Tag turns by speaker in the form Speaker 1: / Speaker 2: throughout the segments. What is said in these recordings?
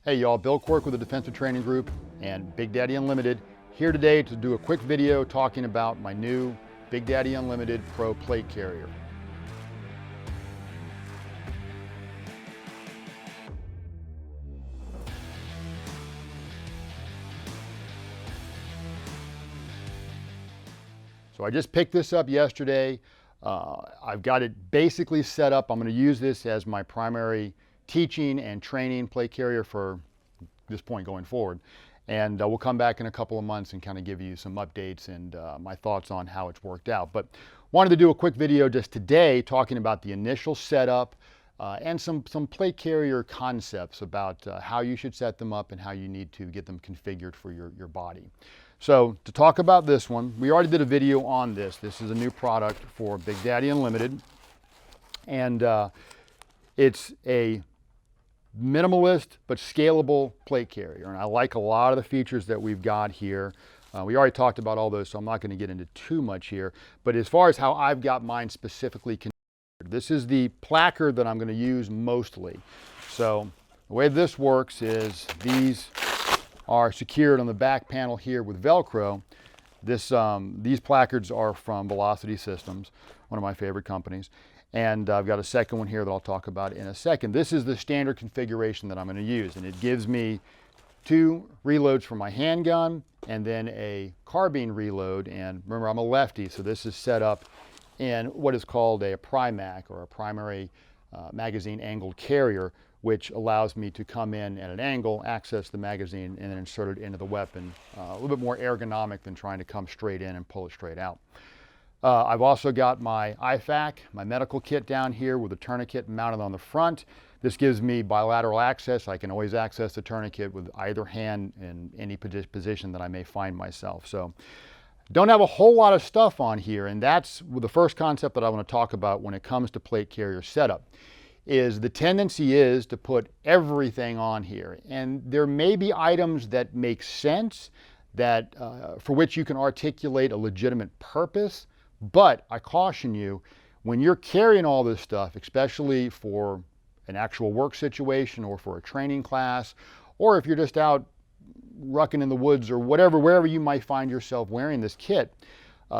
Speaker 1: Hey y'all, Bill Quirk with the Defensive Training Group and Big Daddy Unlimited here today to do a quick video talking about my new Big Daddy Unlimited Pro plate carrier. So I just picked this up yesterday. I've got it basically set up. I'm going to use this as my primary teaching and training plate carrier for this point going forward. And we'll come back in a couple of months and kind of give you some updates and my thoughts on how it's worked out. But wanted to do a quick video just today talking about the initial setup and some plate carrier concepts about how you should set them up and how you need to get them configured for your body. So to talk about this one, we already did a video on this. This is a new product for Big Daddy Unlimited. And it's a minimalist but scalable plate carrier. And I like a lot of the features that we've got here. We already talked about all those, so I'm not going to get into too much here. But as far as how I've got mine specifically configured, this is the placard that I'm going to use mostly. So the way this works is these are secured on the back panel here with Velcro. These placards are from Velocity Systems, one of my favorite companies. And I've got a second one here that I'll talk about in a second. This is the standard configuration that I'm going to use, and it gives me 2 reloads for my handgun and then a carbine reload. And remember, I'm a lefty, so this is set up in what is called a Primac, or a primary magazine angled carrier, which allows me to come in at an angle, access the magazine, and then insert it into the weapon. A little bit more ergonomic than trying to come straight in and pull it straight out. I've also got my IFAK, my medical kit down here with a tourniquet mounted on the front. This gives me bilateral access. I can always access the tourniquet with either hand in any position that I may find myself. So don't have a whole lot of stuff on here, and that's the first concept that I want to talk about when it comes to plate carrier setup. Is the tendency is to put everything on here, and there may be items that make sense, that for which you can articulate a legitimate purpose, but I caution you, when you're carrying all this stuff, especially for an actual work situation or for a training class, or if you're just out rucking in the woods or whatever, wherever you might find yourself wearing this kit,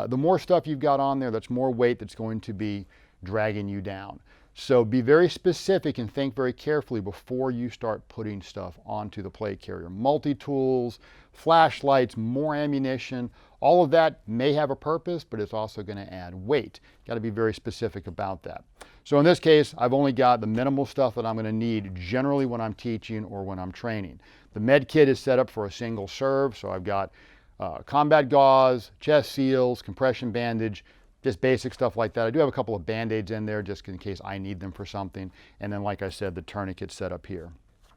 Speaker 1: the more stuff you've got on there, that's more weight that's going to be dragging you down. So be very specific and think very carefully before you start putting stuff onto the plate carrier. Multi-tools, flashlights, more ammunition, all of that may have a purpose, but it's also going to add weight. Got to be very specific about that. So in this case, I've only got the minimal stuff that I'm going to need generally when I'm teaching or when I'm training. The med kit is set up for a single serve, so I've got combat gauze, chest seals, compression bandage, just basic stuff like that. I do have a couple of Band-Aids in there just in case I need them for something. And then, like I said, the tourniquet set up here.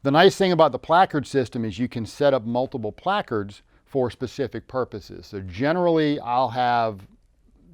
Speaker 1: The nice thing about the placard system is you can set up multiple placards for specific purposes. So generally, I'll have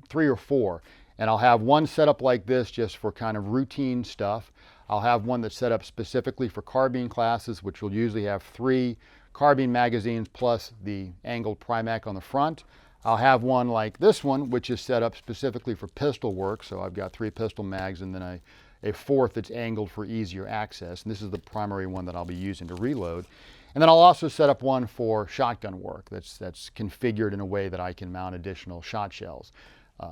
Speaker 1: 3 or 4. And I'll have one set up like this just for kind of routine stuff. I'll have one that's set up specifically for carbine classes, which will usually have 3 carbine magazines plus the angled Primac on the front. I'll have one like this one, which is set up specifically for pistol work. So I've got 3 pistol mags and then a 4th that's angled for easier access. And this is the primary one that I'll be using to reload. And then I'll also set up one for shotgun work that's configured in a way that I can mount additional shot shells.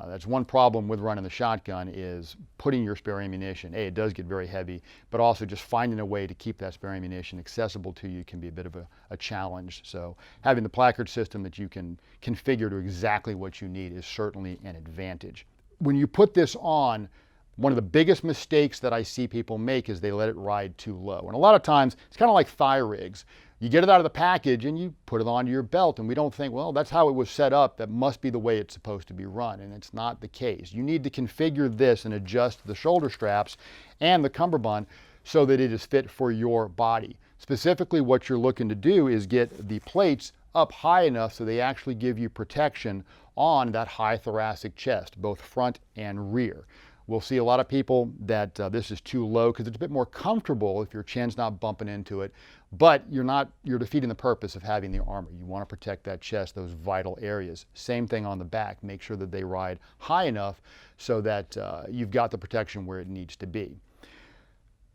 Speaker 1: That's one problem with running the shotgun is putting your spare ammunition. It does get very heavy, but also just finding a way to keep that spare ammunition accessible to you can be a bit of a challenge. So having the placard system that you can configure to exactly what you need is certainly an advantage. When you put this on, one of the biggest mistakes that I see people make is they let it ride too low. And a lot of times, it's kind of like thigh rigs. You get it out of the package and you put it onto your belt, and we don't think, well, that's how it was set up. That must be the way it's supposed to be run, and it's not the case. You need to configure this and adjust the shoulder straps and the cummerbund so that it is fit for your body. Specifically, what you're looking to do is get the plates up high enough so they actually give you protection on that high thoracic chest, both front and rear. We'll see a lot of people that this is too low because it's a bit more comfortable if your chin's not bumping into it, but you're defeating the purpose of having the armor. You want to protect that chest, those vital areas. Same thing on the back. Make sure that they ride high enough so that you've got the protection where it needs to be.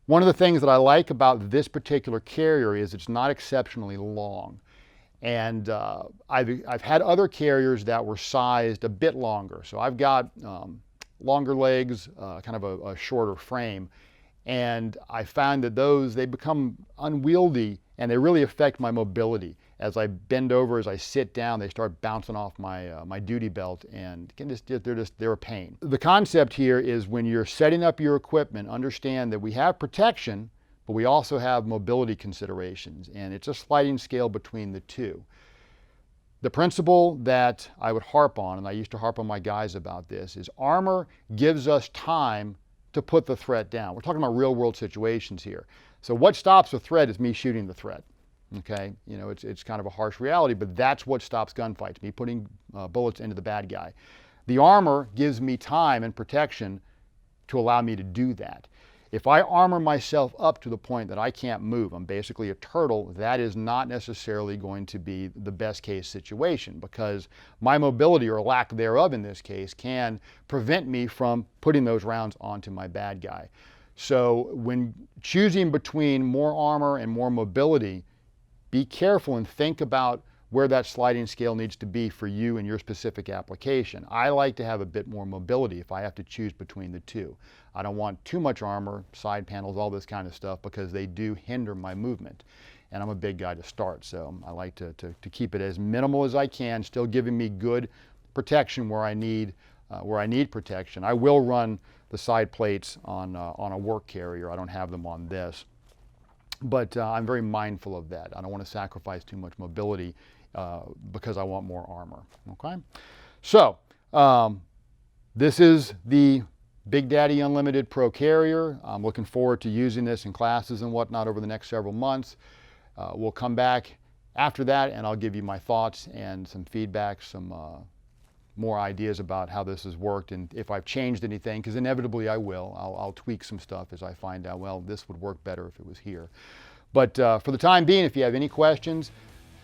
Speaker 1: One of the things that I like about this particular carrier is it's not exceptionally long. And I've had other carriers that were sized a bit longer. So I've got longer legs, kind of a shorter frame. And I found that they become unwieldy and they really affect my mobility. As I bend over, as I sit down, they start bouncing off my duty belt, and they're a pain. The concept here is when you're setting up your equipment, understand that we have protection, but we also have mobility considerations, and it's a sliding scale between the two. The principle that I would harp on, and I used to harp on my guys about this, is armor gives us time to put the threat down. We're talking about real world situations here. So what stops a threat is me shooting the threat. Okay, you know, it's kind of a harsh reality, but that's what stops gunfights, me putting bullets into the bad guy. The armor gives me time and protection to allow me to do that. If I armor myself up to the point that I can't move, I'm basically a turtle, that is not necessarily going to be the best case situation, because my mobility, or lack thereof in this case, can prevent me from putting those rounds onto my bad guy. So when choosing between more armor and more mobility, be careful and think about where that sliding scale needs to be for you and your specific application. I like to have a bit more mobility if I have to choose between the two. I don't want too much armor, side panels, all this kind of stuff, because they do hinder my movement. And I'm a big guy to start, so I like to keep it as minimal as I can, still giving me good protection where I need protection. I will run the side plates on a work carrier. I don't have them on this. But I'm very mindful of that. I don't want to sacrifice too much mobility because I want more armor. Okay, so this is the Big Daddy Unlimited Pro Carrier. I'm looking forward to using this in classes and whatnot over the next several months. We'll come back after that and I'll give you my thoughts and some feedback, some more ideas about how this has worked and if I've changed anything, because inevitably I will. I'll tweak some stuff as I find out, well, this would work better if it was here. But for the time being, if you have any questions,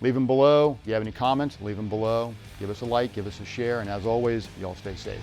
Speaker 1: leave them below. If you have any comments, leave them below. Give us a like, give us a share, and as always, y'all stay safe.